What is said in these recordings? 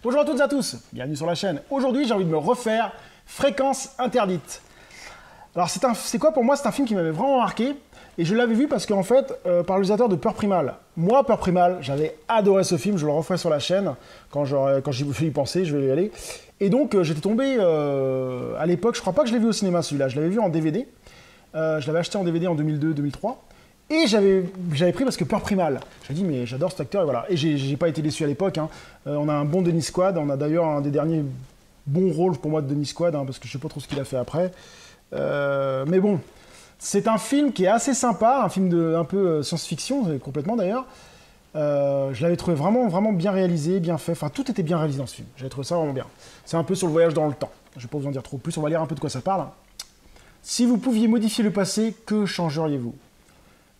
Bonjour à toutes et à tous, bienvenue sur la chaîne. Aujourd'hui, j'ai envie de me refaire Fréquence interdite. Alors, c'est quoi pour moi? C'est un film qui m'avait vraiment marqué. Et je l'avais vu parce qu'en fait, par le réalisateur de Peur Primale. Moi, Peur Primale, j'avais adoré ce film, je le referai sur la chaîne. Quand j'y vais y penser, je vais y aller. Et donc, j'étais tombé à l'époque, je crois pas que je l'ai vu au cinéma celui-là, je l'avais vu en DVD. Je l'avais acheté en DVD en 2002-2003. Et j'avais pris parce que Peur Primale. J'ai dit, mais j'adore cet acteur, et voilà. Et j'ai pas été déçu à l'époque. Hein. On a un bon Denis Quaid, on a d'ailleurs un des derniers bons rôles pour moi de Denis Quaid, hein, parce que je sais pas trop ce qu'il a fait après. Mais bon, c'est un film qui est assez sympa, un film un peu science-fiction, complètement d'ailleurs. Je l'avais trouvé vraiment bien réalisé, bien fait. Enfin, tout était bien réalisé dans ce film. J'avais trouvé ça vraiment bien. C'est un peu sur le voyage dans le temps. Je vais pas vous en dire trop plus, on va lire un peu de quoi ça parle. Si vous pouviez modifier le passé, que changeriez-vous?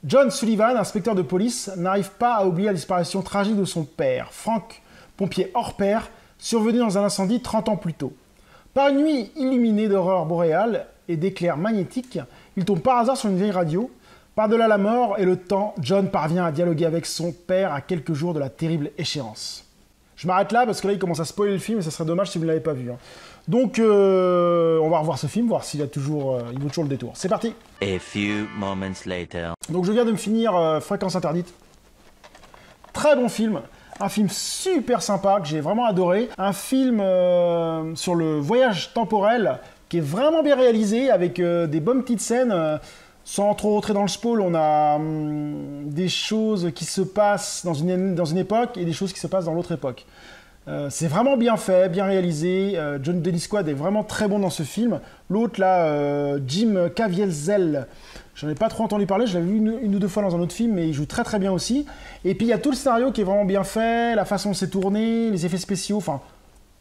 John Sullivan, inspecteur de police, n'arrive pas à oublier la disparition tragique de son père, Frank, pompier hors pair, survenu dans un incendie 30 ans plus tôt. Par une nuit illuminée d'aurores boréales et d'éclairs magnétiques, il tombe par hasard sur une vieille radio. Par-delà la mort et le temps, John parvient à dialoguer avec son père à quelques jours de la terrible échéance. Je m'arrête là parce que là, il commence à spoiler le film et ça serait dommage si vous ne l'avez pas vu. Hein. Donc, on va revoir ce film, voir s'il il vaut toujours le détour. C'est parti. A few moments later. Donc, je viens de me finir Fréquence interdite. Très bon film. Un film super sympa que j'ai vraiment adoré. Un film sur le voyage temporel qui est vraiment bien réalisé avec des bonnes petites scènes. Sans trop rentrer dans le spoil, on a des choses qui se passent dans une époque et des choses qui se passent dans l'autre époque. C'est vraiment bien fait, bien réalisé. Denis Quaid est vraiment très bon dans ce film. L'autre, là, Jim Caviezel, j'en ai pas trop entendu parler. Je l'avais vu une ou deux fois dans un autre film, mais il joue très bien aussi. Et puis, il y a tout le scénario qui est vraiment bien fait, la façon dont c'est tourné, les effets spéciaux, enfin...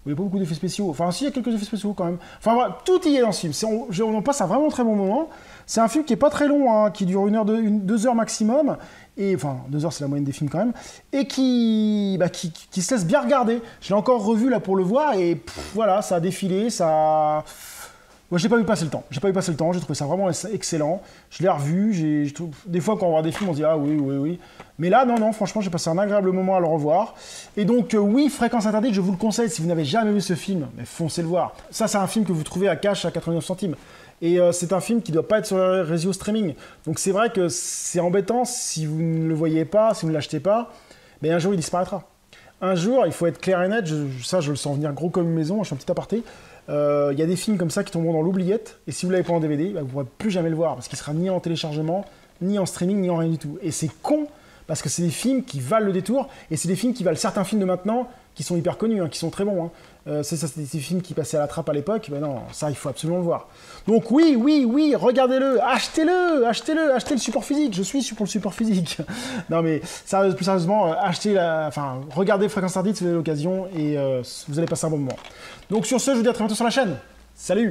Il n'y a pas beaucoup d'effets spéciaux. Enfin, si, il y a quelques effets spéciaux quand même. Enfin, voilà, tout y est dans ce film. On en passe un vraiment très bon moment. C'est un film qui est pas très long, hein, qui dure 2 heures maximum. Et, enfin, 2 heures, c'est la moyenne des films quand même. Et qui se laisse bien regarder. Je l'ai encore revu là pour le voir. Et voilà, ça a défilé, ça... Moi, j'ai pas vu passer le temps. J'ai trouvé ça vraiment excellent. Je l'ai revu. Des fois, quand on voit des films, on se dit ah oui. Mais là, non, franchement, j'ai passé un agréable moment à le revoir. Et donc, oui, Fréquence interdite, je vous le conseille. Si vous n'avez jamais vu ce film, mais foncez le voir. Ça, c'est un film que vous trouvez à cash à 89 centimes. Et c'est un film qui ne doit pas être sur le réseau streaming. Donc, c'est vrai que c'est embêtant si vous ne le voyez pas, si vous ne l'achetez pas. Mais un jour, il disparaîtra. Un jour, il faut être clair et net. Ça, je le sens venir gros comme une maison. Je fais un petit aparté. Il y a des films comme ça qui tomberont dans l'oubliette, et si vous l'avez pas en DVD, vous ne pourrez plus jamais le voir, parce qu'il sera ni en téléchargement, ni en streaming, ni en rien du tout. Et c'est con, parce que c'est des films qui valent le détour, et c'est des films qui valent certains films de maintenant, qui sont hyper connus, hein, qui sont très bons. Hein. C'est des films qui passaient à la trappe à l'époque, ben non, ça il faut absolument le voir. Donc oui, regardez-le, achetez-le, achetez le support physique, je suis pour le support physique. Non mais, plus sérieusement, regardez Fréquence interdite si vous avez l'occasion, et vous allez passer un bon moment. Donc sur ce, je vous dis à très bientôt sur la chaîne. Salut!